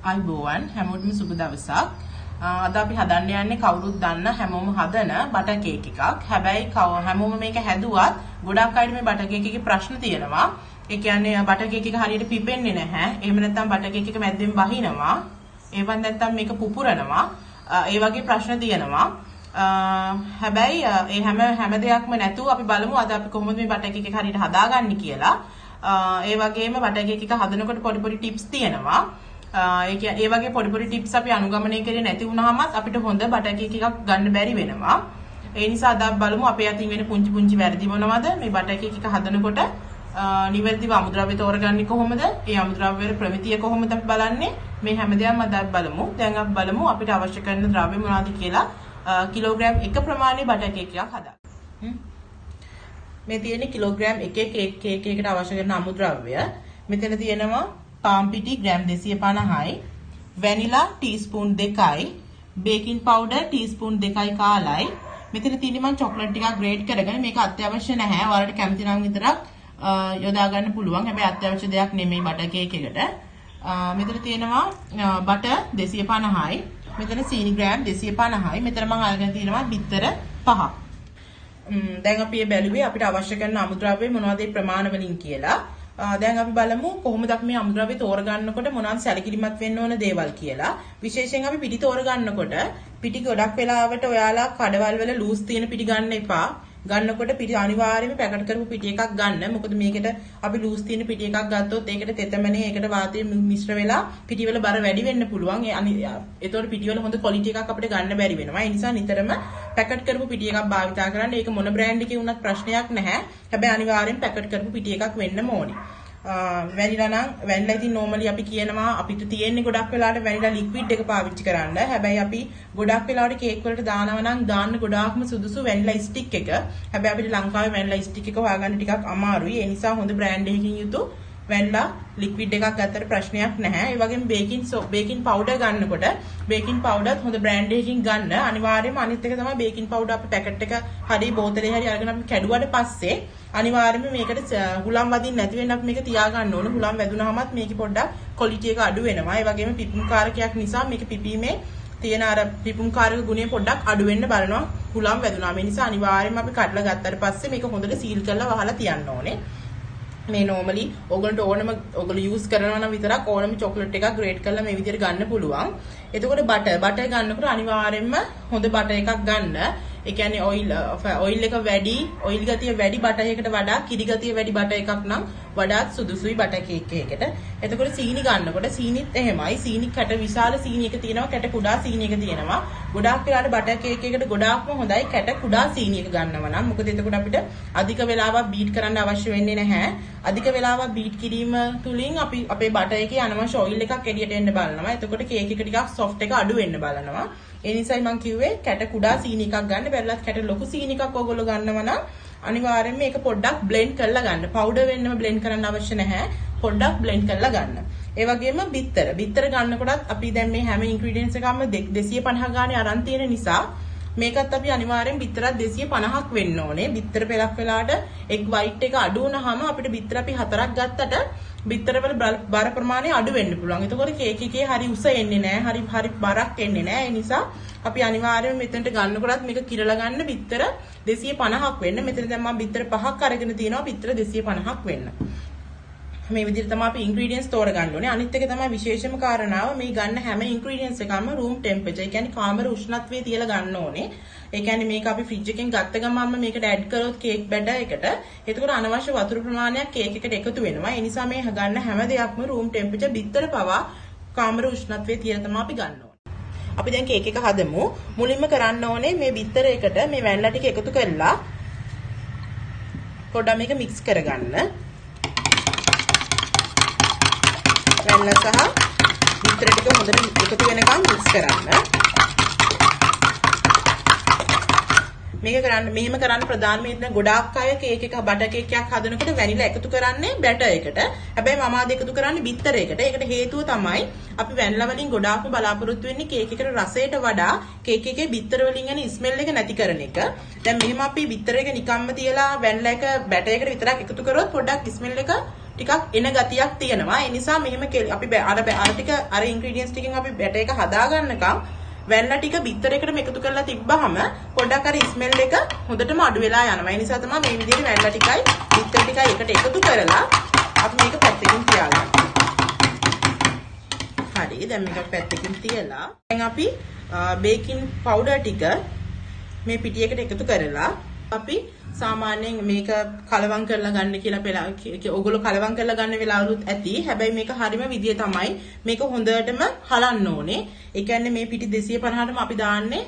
අයිබෝවන් හැමෝටම සුබ දවසක්. අද අපි හදන්න යන්නේ කවුරුත් දන්න හැමෝම හදන බටර් කේක් එකක්. හැබැයි හැමෝම මේක හැදුවත් ගොඩක් අයට මේ බටර් කේක් එකේ ප්‍රශ්න තියෙනවා. ඒ කියන්නේ බටර් කේක් එක හරියට පිපෙන්නේ නැහැ. එහෙම නැත්නම් බටර් කේක් එක මැද්දෙන් බහිනවා. ඒවත් නැත්නම් මේක පුපුරනවා. ඒ වගේ ප්‍රශ්න තියෙනවා. හැබැයි ඒ හැම දෙයක්ම නැතුව අපි බලමු අද අපි කොහොමද මේ බටර් කේක් එක හරියට හදාගන්නේ කියලා. ඒ වගේම බටර් කේක් එක හදනකොට පොඩි ටිප්ස් තියෙනවා. ඒ වගේ පොඩි ටිප්ස් අපි අනුගමනය කරේ නැති වුණාමත් අපිට හොඳ බටර් කේක් එකක් ගන්න බැරි වෙනවා. ඒ නිසා අද අපි බලමු අපේ අතින් වෙන පුංචි වැරදි මොනවද මේ බටර් කේක් එක හදනකොට නිවැරදිව අමුද්‍රව්‍ය තෝරගන්නේ කොහොමද? ඒ අමුද්‍රව්‍ය වල ප්‍රමිතිය කොහොමද අපි බලන්නේ? මේ හැමදේම අද අපි බලමු. දැන් අපි බලමු අපිට අවශ්‍ය කරන ද්‍රව්‍ය මොනවද කියලා. කිලෝග්‍රෑම් 1 ප්‍රමාණයේ බටර් කේක් එකක් හදන්න. මේ තියෙන්නේ කිලෝග්‍රෑම් 1 කේක් එකකට අවශ්‍ය කරන අමුද්‍රව්‍ය. මෙතන තියෙනවා පාන් පිටි ග්‍රෑම් 250යි, වැනිලා ටීස්පූන් 2යි, බේකින් පවුඩර් ටීස්පූන් 2යි කාලයි. මෙතන තියෙන්නේ මම චොක්ලට් ටිකක් ග්‍රේට් කරගෙන මේක අත්‍යවශ්‍ය නැහැ. ඔයාලට කැමති නම් විතරක් යොදා ගන්න පුළුවන්. හැබැයි අත්‍යවශ්‍ය දෙයක් නෙමෙයි බටර් කේක් එකට. මෙතන තියෙනවා බටර් 250යි, මෙතන සීනි ග්‍රෑම් 250යි, මෙතන මම අරගෙන තියෙනවා බිත්තර 5ක්. දැන් අපි මේ බැලුවේ අපිට අවශ්‍ය කරන අමුද්‍රව්‍ය මොනවද ඒ ප්‍රමාණ වලින් කියලා. දැන් අපි බලමු කොහොමද අපි මේ අමුද්‍රව්‍ය තෝරගන්නකොට මොනවාද සැලකිලිමත් වෙන්න ඕන දේවල් කියලා. විශේෂයෙන් අපි පිටි තෝරගන්නකොට පිටි ගොඩක් වෙලාවට ඔයාලා කඩවල් වල ලූස් තියෙන පිටි ගන්න එපා. ගන්නකොට පිටි අනිවාර්යයෙන්ම පැකට් කරපු පිටි එකක් ගන්න. මොකද මේකට අපි ලූස් තියෙන පිටි එකක් ගත්තොත් ඒකට තෙතමනේ ඒකට වාතය මිශ්‍ර වෙලා පිටි වල බර වැඩි වෙන්න පුළුවන්. ඒතකොට පිටි වල හොඳ ක්වොලිටි එකක් අපිට ගන්න බැරි වෙනවා. ඒ නිසා නිතරම පැකට් කරපු පිටි එකක් භාවිතා කරන්න. ඒක මොන බ්‍රෑන්ඩ් එකේ වුණත් ප්‍රශ්නයක් නැහැ. හැබැයි අනිවාර්යෙන් පැකට් කරපු පිටි එකක් වෙන්න ඕනේ. වැනිලා ඉතින් normally අපි කියනවා අපිට තියෙන්නේ ගොඩක් වෙලාවට වැනිලා ලික්විඩ් එක පාවිච්චි කරන්න. හැබැයි අපි ගොඩක් වෙලාවට කේක් වලට දානවා නම් දාන්න ගොඩාක්ම සුදුසු වැනිලා ස්ටික් එක. හැබැයි අපිට ලංකාවේ වැනිලා ස්ටික් එක හොයාගන්න ටිකක් අමාරුයි. ඒ නිසා හොඳ බ්‍රෑන්ඩ් එකකින් යුතු වැනිලා ලික්විඩ් එකක් ගත්තට ප්‍රශ්නයක් නැහැ. ඒ වගේම බේකින් පවුඩර් ගන්නකොට බේකින් පවුඩර්ත් හොඳ බ්‍රෑන්ඩ් එකකින් ගන්න. අනිවාර්යයෙන්ම අනිත් එක තමයි බේකින් පවුඩර් අපි පැකට් එක හරි බෝතලේ හරි අරගෙන අපි කැඩුවාට පස්සේ අනිවාර්යයෙන්ම මේකට හුලම් වදින්න නැති වෙන්න අපි මේක තියාගන්න ඕන. හුලම් වැදුනහමත් මේකේ පොඩ්ඩක් ක්වොලිටි එක අඩු වෙනවා. ඒ වගේම පිපුම් කාරකයක් නිසා මේක පිපීමේ තියෙන අර පිපුම් කාරක ගුණය පොඩ්ඩක් අඩු වෙන්න බලනවා හුලම් වැදුනා. මේ නිසා අනිවාර්යයෙන්ම අපි කඩලා ගත්තට පස්සේ මේක හොඳට සීල් කරලා වහලා තියන්න ඕනේ. මේ normally ඔයගොල්ලෝ යූස් කරනවා නම් විතරක් ඕනම චොක්ලට් එකක් ග්‍රේට් කරලා මේ විදිහට ගන්න පුළුවන්. එතකොට බටර් ගන්නකොට අනිවාර්යයෙන්ම හොඳ බටර් එකක් ගන්න. ඒ කියන්නේ ඔයිල් එක වැඩි, ඔයිල් ගතිය වැඩි බටර් එකකට වඩා කිරි ගතිය වැඩි බටර් එකක් නම් වඩාත් සුදුසුයි බටර් කේක් එකකට. එතකොට සීනි ගන්නකොට සීනිත් එහෙමයි. සීනි කැට විශාල සීනි එක තියෙනවා, කැට කුඩා සීනි එක තියෙනවා. ගොඩාක් වෙලාවට බටර් කේක් එකකට ගොඩාක්ම හොඳයි කැට කුඩා සීනි එක ගන්නවා නම්. මොකද එතකොට අපිට අධික වෙලාවක් බීට් කරන්න අවශ්‍ය වෙන්නේ නැහැ. අධික වෙලාවක් බීට් කිරීම තුලින් අපි අපේ බටර් එකේ අනවශ්‍ය ඔයිල් එකක් එළියට එන්න බලනවා. එතකොට කේක් එක ටිකක් සොෆ්ට් එක අඩු වෙන්න බලනවා. ඒ නිසායි මම කිව්වේ කැට කුඩා සීනි එකක් ගන්න. බැලුවත් කැට ලොකු සීනි එකක් ඔයගොල්ලෝ ගන්නවා නම් අනිවාර්යයෙන්ම මේක පොඩ්ඩක් බ්ලෙන්ඩ් කරලා ගන්න. පවුඩර් වෙන්නම බ්ලෙන්ඩ් කරන්න අවශ්‍ය නැහැ. පොඩ්ඩක් බ්ලෙන්ඩ් කරලා ගන්න. ඒ වගේම බිත්තර ගන්නකොටත් අපි දැන් මේ හැම ඉන්ග්‍රීඩියන්ට්ස් එකක්ම 250 ගානේ අරන් තියෙන නිසා මේකත් අපි අනිවාර්යෙන් බිත්තරත් 250ක් වෙන්න ඕනේ. බිත්තර පෙලක් වෙලාට එග් වයිට් එක අඩු වුණාම අපිට බිත්තර අපි 4ක් ගත්තට බිත්තර වල බර ප්‍රමාණය අඩු වෙන්න පුළුවන්. එතකොට කේක් එකේ හරි උස එන්නේ නැහැ. හරි බරක් එන්නේ නැහැ. ඒ නිසා අපි අනිවාර්යයෙන් මෙතනට ගන්නකොටත් මේක කිරලා ගන්න බිත්තර 250ක් වෙන්න. මෙතන දැන් මම බිත්තර 5ක් අරගෙන තියෙනවා. බිත්තර 250ක් වෙන්න. මේ විදිහට තමයි අපි ඉන්ග්‍රීඩියන්ට්ස් තෝරගන්න ඕනේ. අනිත් එක තමයි විශේෂම කාරණාව මේ ගන්න හැම ඉන්ග්‍රීඩියන්ට්ස් එකම රූම් ටෙම්පරේචර්. ඒ කියන්නේ කාමර උෂ්ණත්වයේ තියලා ගන්න ඕනේ. ඒ කියන්නේ මේක අපි ෆ්‍රිජ් එකෙන් ගත්ත ගමන්ම මේකට ඇඩ් කරොත් කේක් බැටර් එකට එතකොට අනවශ්‍ය වතුර ප්‍රමාණයක් කේක් එකට එකතු වෙනවා. ඒ නිසා මේ ගන්න හැම දෙයක්ම රූම් ටෙම්පරේචර් බිත්තර පවා කාමර උෂ්ණත්වයේ තියලා තමයි අපි ගන්න ඕනේ. අපි දැන් කේක් එක හදමු. මුලින්ම කරන්න ඕනේ මේ බිත්තර එකට මේ වැනිලා ටික එකතු කරලා පොඩ්ඩක් මේක මික්ස් කරගන්න. වැනිලා සහ බිත්තර ටික හොඳට එකතු වෙනකම් මික්ස් කරන්න. මෙහෙම කරන්න ප්‍රධානම හේතුව ගොඩාක් අය කේක් එක බටර් කේක් එකක් හදනකොට වැනිලා එකතු කරන්නේ බැටර් එකට. හැබැයි මම ආද එකතු කරන්නේ බිත්තර එකට. ඒකට හේතුව තමයි අපි වැනිලා වලින් ගොඩාක්ම බලාපොරොත්තු වෙන්නේ කේක් එකට රසයට වඩා කේක් එකේ බිත්තර වලින් එන ස්මෙල් එක නැති කරන එක. දැන් මෙහෙම අපි බිත්තර එක නිකම්ම තියලා වැනිලා එක බැටර් එකට විතරක් එකතු කරොත් පොඩ්ඩක් ස්මෙල් එක ටිකක් එන ගතියක් තියෙනවා. ඒ නිසා මෙහෙම අපි අර ටික අර ඉන්ග්‍රීඩියන්ට්ස් ටිකෙන් අපි බැටර් එක හදා ගන්නකම් වැන්න ටික බිත්තරයකට එකතු කරලා තිබ්බහම පොඩ්ඩක් අර ස්මෙල් එක හොඳටම අඩු වෙලා යනවා. ඒ නිසා තමයි මේ විදිහට වැන්න ටිකයි බිත්තර ටිකයි එකට එකතු කරලා අපි මේක පැත්තකින් තියාගන්න. හරි, දැන් මේක පැත්තකින් තියලා දැන් අපි බේකින් පවුඩර් ටික මේ පිටියකට එකතු කරලා අපි සාමාන්‍යයෙන් මේක කලවම් කරලා ගන්න කියලා ඔයගොල්ලෝ කලවම් කරලා ගන්න වෙලාවලුත් ඇති. හැබැයි මේක හරිම විදිය තමයි මේක හොඳටම හලන්න ඕනේ. ඒ කියන්නේ මේ පිටි 250ටම අපි දාන්නේ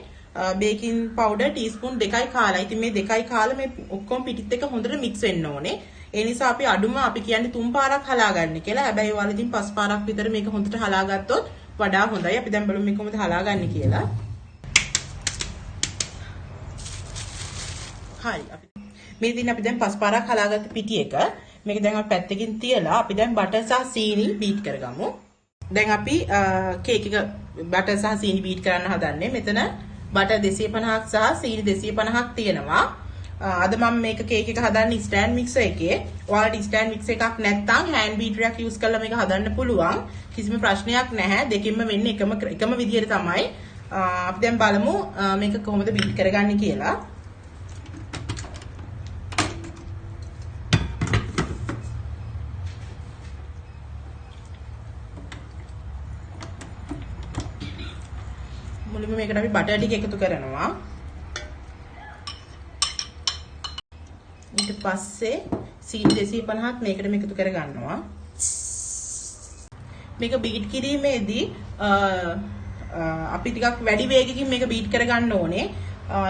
බේකින් පවුඩර් ටීස්පූන් 2යි කාලා. ඉතින් මේ 2යි කාලා මේ ඔක්කොම පිටිත් එක්ක හොඳට මික්ස් වෙන්න ඕනේ. ඒ නිසා අපි අඩුම අපි කියන්නේ 3 පාරක් හලා ගන්න කියලා. හැබැයි ඔයාලා ඉතින් 5 පාරක් විතර මේක හොඳට හලා ගත්තොත් වඩා හොඳයි. අපි දැන් බලමු මේක කොහොමද හලා ගන්න කියලා. හරි, මේ දින අපි දැන් 5 පාරක් හලාගත්ත පිටි එක මේක දැන් අපි පැත්තකින් තියලා අපි දැන් බටර් සහ සීනි බීට් කරගමු. දැන් අපි කේක් එක බටර් සහ සීනි බීට් කරන්න හදන්නේ. මෙතන බටර් 250ක් සහ සීනි 250ක් තියෙනවා. අද මම මේක කේක් එක හදන්නේ ස්ටෑන්ඩ් මික්සර් එකේ. ඔයාලට ස්ටෑන්ඩ් මික්සර් එකක් නැත්නම් හෑන්ඩ් බීටර් එකක් යූස් කරලා මේක හදන්න පුළුවන්. කිසිම ප්‍රශ්නයක් නැහැ. දෙකෙන්ම වෙන්නේ එකම විදියට තමයි. අපි දැන් බලමු මේක කොහොමද බීට් කරගන්නේ කියලා. මුලින්ම මේකට අපි බටර් ටික එකතු කරනවා. ඊට පස්සේ සීනි 250ක් මේකට එකතු කර ගන්නවා. මේක බීට් කිරීමේදී අපි ටිකක් වැඩි වේගකින් මේක බීට් කර ගන්න ඕනේ.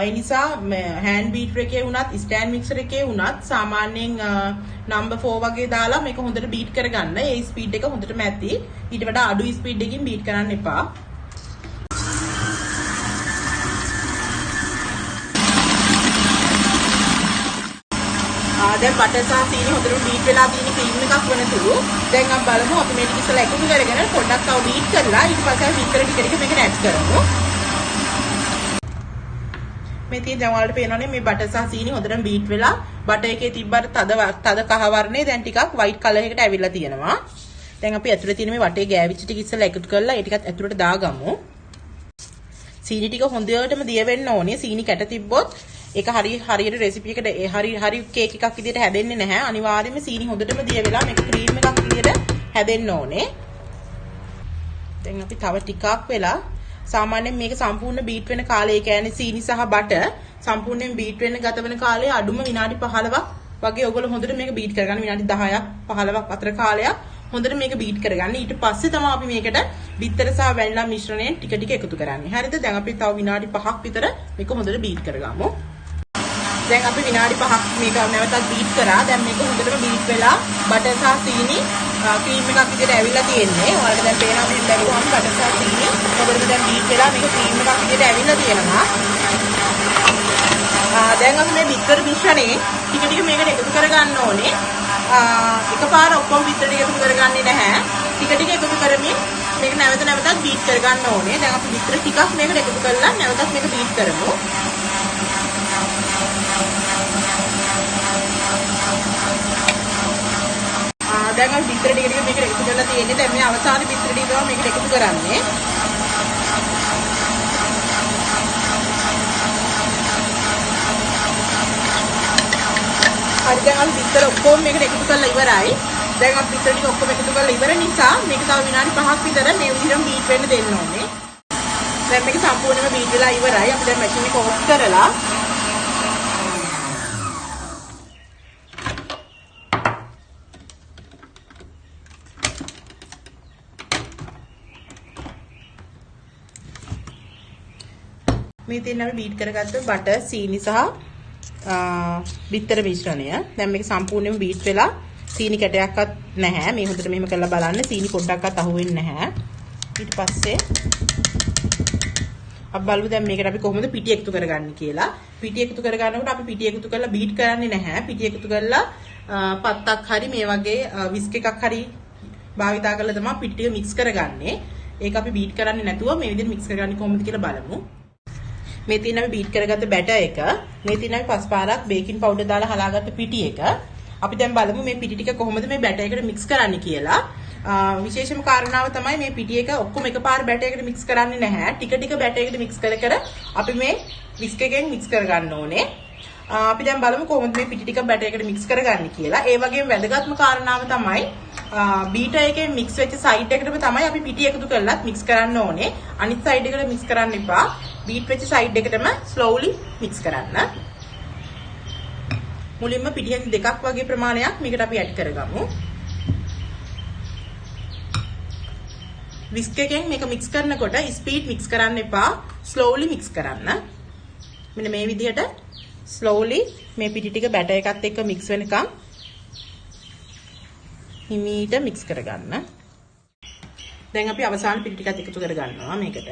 ඒ නිසා හෑන්ඩ් බීටර් එකේ වුණත් ස්ටෑන්ඩ් මික්සර් එකේ වුණත් සාමාන්‍යයෙන් නම්බර් 4 වගේ දාලා මේක හොඳට බීට් කර ගන්න. ඒ ස්පීඩ් එක හොඳටම ඇති. ඊට වඩා අඩු ස්පීඩ් එකකින් බීට් කරන්න එපා. දැන් බටර් සහ සීනි හොඳට බීට් වෙලා තියෙන ක්‍රීම් එකක් වෙනතුරු දැන් අපි බලමු අපි මේක ඉස්සලා එකතු කරගෙන පොඩ්ඩක් තව බීට් කරලා ඊට පස්සේ අපි විතර ටික ටික මේකට ඇඩ් කරමු. මේ තියෙන දැන් ඔයාලට පේනවනේ මේ බටර් සහ සීනි හොඳටම බීට් වෙලා බටර් එකේ තිබ්බට තද කහ වර්ණේ දැන් ටිකක් වයිට් කලර් එකකට ඇවිල්ලා තියෙනවා. දැන් අපි ඇතුලේ තියෙන මේ වටේ ගෑවිච්ච ටික ඉස්සලා එකතු කරලා ඒ ටිකත් ඇතුලට දාගමු. සීනි ටික හොඳටම දිය වෙන්න ඕනේ. සීනි කැට තිබ්බොත් ඒක හරියට රෙසිපි එකට හරි කේක් එකක් විදිහට හැදෙන්නේ නැහැ. අනිවාර්යයෙන්ම සීනි හොඳටම දිය වෙලා මේක ක්‍රීම් එකක් විදිහට හැදෙන්න ඕනේ. දැන් අපි තව ටිකක් වෙලා සාමාන්‍යයෙන් මේක සම්පූර්ණ බීට් වෙන කාලය, ඒ කියන්නේ සීනි සහ බටර් සම්පූර්ණයෙන් බීට් වෙන්න ගත වෙන කාලය අඩුම විනාඩි 15ක් වගේ ඔයගොල්ලෝ හොඳට මේක බීට් කරගන්න. විනාඩි 10ක් 15ක් අතර කාලයක් හොඳට මේක බීට් කරගන්න. ඊට පස්සේ තමයි අපි මේකට බිත්තර සහ වැනිලා මිශ්‍රණයෙන් ටික ටික එකතු කරන්නේ. හරිද? දැන් අපි තව විනාඩි 5ක් විතර මේක හොඳට බීට් කරගමු. දැන් අපි විනාඩි 5ක් මේක නැවතත් බීට් කරා. දැන් මේක හොඳටම බීට් වෙලා බටර් සහ සීනි ක්‍රීම් එකක් විදිහට ඇවිල්ලා තියෙන්නේ. ඔයාලට දැන් පේනවා මේ බැලුවම බටර් සහ සීනි හොඳටම දැන් බීට් වෙලා මේක ක්‍රීම් එකක් විදිහට ඇවිල්ලා තියෙනවා. දැන් අපි මේ බිත්තර මිශ්‍රණේ ටික ටික මේකට එකතු කරගන්න ඕනේ. එකපාර ඔක්කොම බිත්තර ටික එකතු කරගන්නේ නැහැ. ටික ටික එකතු කරමින් මේක නැවතත් බීට් කරගන්න ඕනේ. දැන් අපි බිත්තර ටිකක් මේකට එකතු කරලා නැවතත් මේක බීට් කරමු. දැන් අපි බිත්තර ටික ටික මේකට එකතු කරලා තියෙන්නේ. දැන් මේ අවසාන බිත්තර ටික තමයි මේකට එකතු කරන්නේ. හරි, දැන් අපි බිත්තර ඔක්කොම මේකට එකතු කරලා ඉවරයි. දැන් අපි බිත්තර ටික ඔක්කොම එකතු කරලා ඉවර නිසා මේක තව විනාඩි 5ක් විතර මේ විදිහටම බීට් වෙන්න දෙන්න ඕනේ. දැන් මේක සම්පූර්ණයෙන්ම බීට් වෙලා ඉවරයි. අපි දැන් මැෂින් එක ඔෆ් කරලා මේ තියෙන අපි බීට් කරගත්ත බටර්, සීනි සහ බිත්තර මිශ්‍රණය. දැන් මේක සම්පූර්ණයෙන්ම බීට් වෙලා සීනි කැටයක්වත් නැහැ. මේ හොඳට මෙහෙම කරලා බලන්න සීනි පොඩ්ඩක්වත් අහුවෙන්නේ නැහැ. ඊට පස්සේ අපි බලමු දැන් මේකට අපි කොහොමද පිටි එකතු කරගන්නේ කියලා. පිටි එකතු කරගන්නකොට අපි පිටි එකතු කරලා බීට් කරන්නේ නැහැ. පිටි එකතු කරලා පත්තක් හරි මේ වගේ විස්ක් එකක් හරි භාවිතා කරලා තමයි පිටි ටික මික්ස් කරගන්නේ. ඒක අපි බීට් කරන්නේ නැතුව මේ විදිහට මික්ස් කරගන්නේ කොහොමද කියලා බලමු. මේ තියෙන අපි බීට් කරගත්ත බැටර් එක, මේ තියෙන අපි 5 පාරක් බේකින් පවුඩර් දාලා හලාගත්ත පිටි එක. අපි දැන් බලමු මේ පිටි ටික කොහොමද මේ බැටර් එකට මික්ස් කරන්නේ කියලා. විශේෂම කාරණාව තමයි මේ පිටි එක ඔක්කොම එකපාර බැටර් එකට මික්ස් කරන්නේ නැහැ. ටික ටික බැටර් එකට මික්ස් කර අපි මේ විස්ක් එකෙන් මික්ස් කරගන්න ඕනේ. අපි දැන් බලමු කොහොමද මේ පිටි ටික බැටර් එකට මික්ස් කරගන්නේ කියලා. ඒ වගේම වැදගත්ම කාරණාව තමයි බීටර් එකේ මික්ස් වෙච්ච සයිඩ් එකටම තමයි අපි පිටි එකතු කරලත් මික්ස් කරන්න ඕනේ. අනිත් සයිඩ් එකට මික්ස් කරන්න එපා. බීට් වෙච්ච සයිඩ් එකටම ස්ලෝලි මික්ස් කරන්න. මුලින්ම පිටියෙන් දෙකක් වගේ ප්‍රමාණයක් මේකට අපි ඇඩ් කරගමු. විස්ක් එකෙන් මේක මික්ස් කරනකොට ස්පීඩ් මික්ස් කරන්න එපා. ස්ලෝලි මික්ස් කරන්න. මෙන්න මේ විදිහට ස්ලෝලි මේ පිටි ටික බැටර් එකත් එක්ක මික්ස් වෙනකම් හිමීට මික්ස් කරගන්න. දැන් අපි අවසාන පිටි ටිකත් එකතු කරගන්නවා මේකට.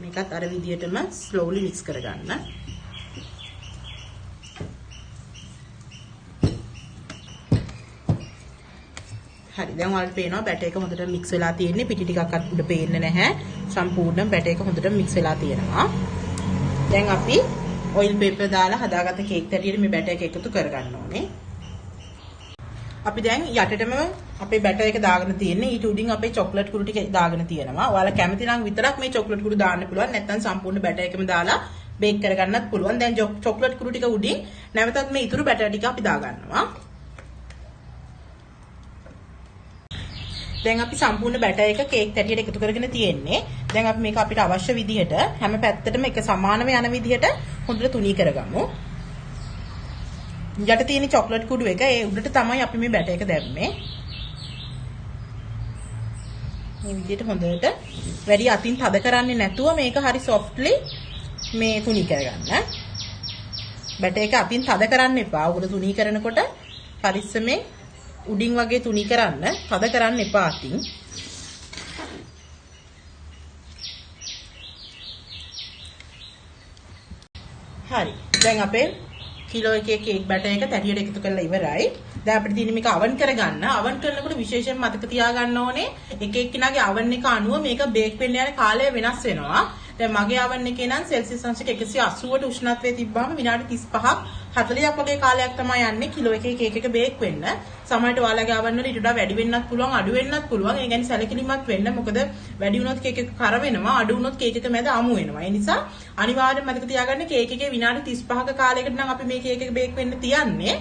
මේකත් අර විදිහටම ස්ලෝලි මික්ස් කරගන්න. හරි දැන් ඔයාලට පේනවා බැටර් එක හොඳට මික්ස් වෙලා තියෙන්නේ. පිටි ටිකක්වත් උඩ පේන්නේ නැහැ. සම්පූර්ණයෙන් බැටර් එක හොඳට මික්ස් වෙලා තියෙනවා. දැන් අපි ඔයිල් පේපර් දාලා හදාගත්ත කේක් තැටියට මේ බැටර් එක එකතු කරගන්න ඕනේ. අපි දැන් යටටම අපේ බැටර් එක දාගෙන තියෙන්නේ. ඊට උඩින් අපේ චොක්ලට් කුඩු ටික දාගෙන තියෙනවා. ඔයාලා කැමති නම් විතරක් මේ චොක්ලට් කුඩු දාන්න පුළුවන්. නැත්නම් සම්පූර්ණ බැටර් එකම දාලා බේක් කරගන්නත් පුළුවන්. දැන් චොක්ලට් කුඩු ටික උඩින් නැවතත් මේ ඉතුරු බැටර් ටික අපි දාගන්නවා. දැන් අපි සම්පූර්ණ බැටර් එක කේක් තැටියට එකතු කරගෙන තියෙන්නේ. දැන් අපි මේක අපිට අවශ්‍ය විදිහට හැම පැත්තටම එක සමානව යන විදිහට හොඳට තුනී කරගමු. යට තියෙන චොක්ලට් කුඩු එක ඒ උඩට තමයි අපි මේ බැටර් එක දැම්මේ. මේ විදිහට හොඳට වැඩි අතින් තද කරන්නේ නැතුව මේක හරි සොෆ්ට්ලි මේ තුනී කරගන්න. බැටර් එක අතින් තද කරන්න එපා. උඩ තුනී කරනකොට පරිස්සමෙන් උඩින් වගේ තුනී කරන්න. තද කරන්න එපා අතින්. හරි. දැන් අපේ කිලෝ එකේ කේක් බැටර් එක තැටියට එකතු කරලා ඉවරයි. දැන් අපිට තියෙන්නේ මේක අවන් කරගන්න. අවන් කරනකොට විශේෂයෙන් මතක තියාගන්න ඕනේ එක එක්කිනාගේ අවන් එක අනුව මේක බේක් වෙන්න යන කාලය වෙනස් වෙනවා. දැන් මගේ අවන් එකේ නම් සෙල්සියස් අංශයට 180ට උෂ්ණත්වය තිබ්බාම විනාඩි 35ක් 40ක් වගේ කාලයක් තමයි යන්නේ කිලෝ එකේ කේක් එක බේක් වෙන්න. සමහරට ඔයාලගේ අවන් වල ඊට වඩා වැඩි වෙන්නත් පුළුවන් අඩු වෙන්නත් පුළුවන්. ඒ කියන්නේ සැලකිලිමත් වෙන්න. මොකද වැඩි වුණොත් කේක් එක කර වෙනවා. අඩු වුණොත් කේක් එක මැද අමු වෙනවා. ඒ නිසා අනිවාර්යෙන්ම මතක තියාගන්න කේක් එකේ විනාඩි 35ක කාලයකට නම් අපි මේ කේක් එක බේක් වෙන්න තියන්නේ.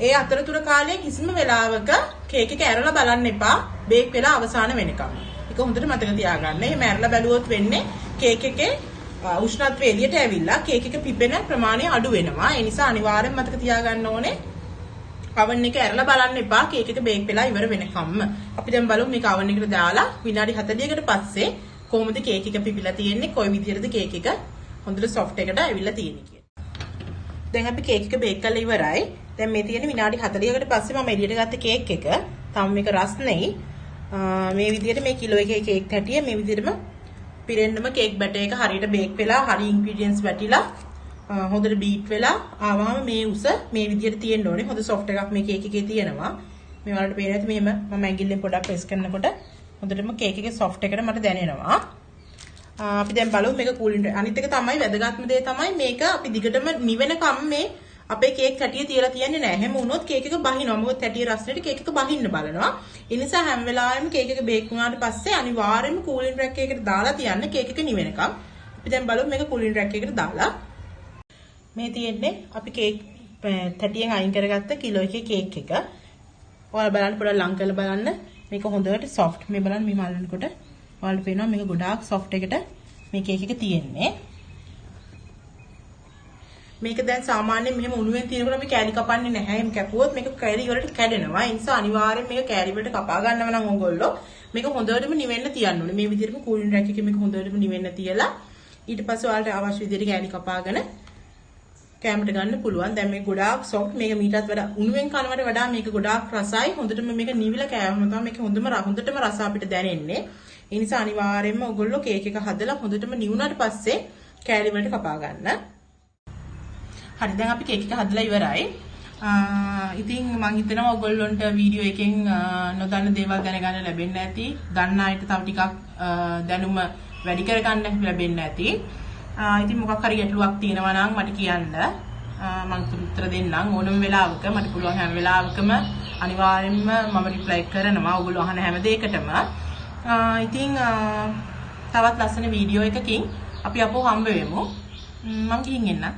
ඒ අතරතුර කාලයේ කිසිම වෙලාවක කේක් එක ඇරලා බලන්න එපා බේක් වෙලා අවසාන වෙනකම්. ඒක හොඳට මතක තියාගන්න. එහෙම ඇරලා බැලුවොත් වෙන්නේ කේක් එකේ උෂ්ණත්වය එළියට ඇවිල්ලා කේක් එක පිපෙන ප්‍රමාණය අඩු වෙනවා. ඒ නිසා අනිවාර්යෙන්ම මතක තියාගන්න ඕනේ oven එක ඇරලා බලන්න එපා කේක් එක බේක් වෙලා ඉවර වෙනකම්ම. අපි දැන් බලමු මේක oven එකට දාලා විනාඩි 40කට පස්සේ කොහොමද කේක් එක පිපිලා තියෙන්නේ, කොයි විදිහටද කේක් එක හොඳට soft එකට ඇවිල්ලා තියෙන්නේ කියලා. දැන් අපි කේක් එක බේක් කරලා ඉවරයි. දැන් මේ තියෙන විනාඩි 40කට පස්සේ මම එළියට ගත්ත කේක් එක. තාම මේක රස් නෙයි. මේ විදිහට මේ කිලෝ එකේ කේක් හැටිය මේ විදිහටම පිරෙන්නම කේක් බැටර් එක හරියට බේක් වෙලා හරි ඉන්ග්‍රීඩියන්ට්ස් වැටිලා හොඳට බීට් වෙලා ආවම මේ උස මේ විදිහට තියෙන්න ඕනේ. හොඳ soft එකක් මේ කේක් එකේ තියෙනවා. මේ වලට පේන ඇති මෙහෙම මම ඇඟිල්ලෙන් පොඩක් ප්‍රෙස් කරනකොට හොඳටම කේක් එකේ soft එකට මට දැනෙනවා. අපි දැන් බලමු මේක කූලින්. අනිත් එක තමයි වැදගත්ම දේ තමයි මේක අපි දිගටම නිවෙනකම් මේ අපේ කේක් හැටිය තියලා තියන්නේ නැහැ. හැම වුණොත් කේක් එක බහිනවා. මොකද හැටිය රස්නෙට කේක් එක බහින්න බලනවා. ඒ නිසා හැම වෙලාවෙම කේක් එක බේක් වුණාට පස්සේ අනිවාර්යයෙන්ම කූලින් රැක් එකකට දාලා තියන්න කේක් එක නිවෙනකම්. අපි දැන් බලමු මේක කූලින් රැක් එකකට දාලා. මේ තියෙන්නේ අපි කේක් තැටියෙන් අයින් කරගත්ත කිලෝ එකේ කේක් එක. ඔයාලා බලන්න පොඩ්ඩක් ලං කරලා බලන්න. මේක හොඳට soft. මේ බලන්න මේ මල්ලනකොට ඔයාලට පේනවා මේක ගොඩාක් soft එකට මේ කේක් එක තියෙන්නේ. මේක දැන් සාමාන්‍යයෙන් මෙහෙම උණුවෙන් තියෙනකොට අපි කෑලි කපන්නේ නැහැ. එහෙම කැපුවොත් මේක කෑලි වලට කැඩෙනවා. ඒ නිසා අනිවාර්යෙන් මේක කෑලි වලට කපා ගන්නව නම් ඕගොල්ලෝ මේක හොඳටම නිවෙන්න තියන්න ඕනේ. මේ විදිහටම කූලින් රැක් එකේ මේක හොඳටම නිවෙන්න තියලා ඊට පස්සේ ඔයාලට අවශ්‍ය විදිහට කෑලි කපාගෙන කැමරට ගන්න පුළුවන්. දැන් මේක ගොඩාක් soft. මේක මීටත් වඩා උණුවෙන් කනවට වඩා මේක ගොඩාක් රසයි. හොඳටම මේක නිවිලා කෑවම තමයි මේක හොඳටම රස අපිට දැනෙන්නේ. ඒ නිසා අනිවාර්යයෙන්ම ඔයගොල්ලෝ කේක් එක හදලා හොඳටම නිවුණාට පස්සේ කෑලි වලට කපා ගන්න. හරි දැන් අපි කේක් එක හදලා ඉවරයි. ඉතින් මම හිතනවා ඔයගොල්ලන්ට වීඩියෝ එකෙන් නොදන්න දේවල් දැනගන්න ලැබෙන්න ඇති. දන්න අයට තව ටිකක් දැනුම වැඩි කරගන්න ලැබෙන්න ඇති. ඉතින් මොකක් හරි ගැටලුවක් තියෙනවා නම් මට කියන්න. මම උත්තර දෙන්නම් ඕනම වෙලාවක මට පුළුවන් හැම වෙලාවකම අනිවාර්යෙන්ම මම රිප්ලයි කරනවා ඔයගොල්ලෝ අහන හැම දෙයකටම. ඉතින් තවත් ලස්සන වීඩියෝ එකකින් අපි අපෝ හම්බ වෙමු. මම ගිහින් එන්නම්.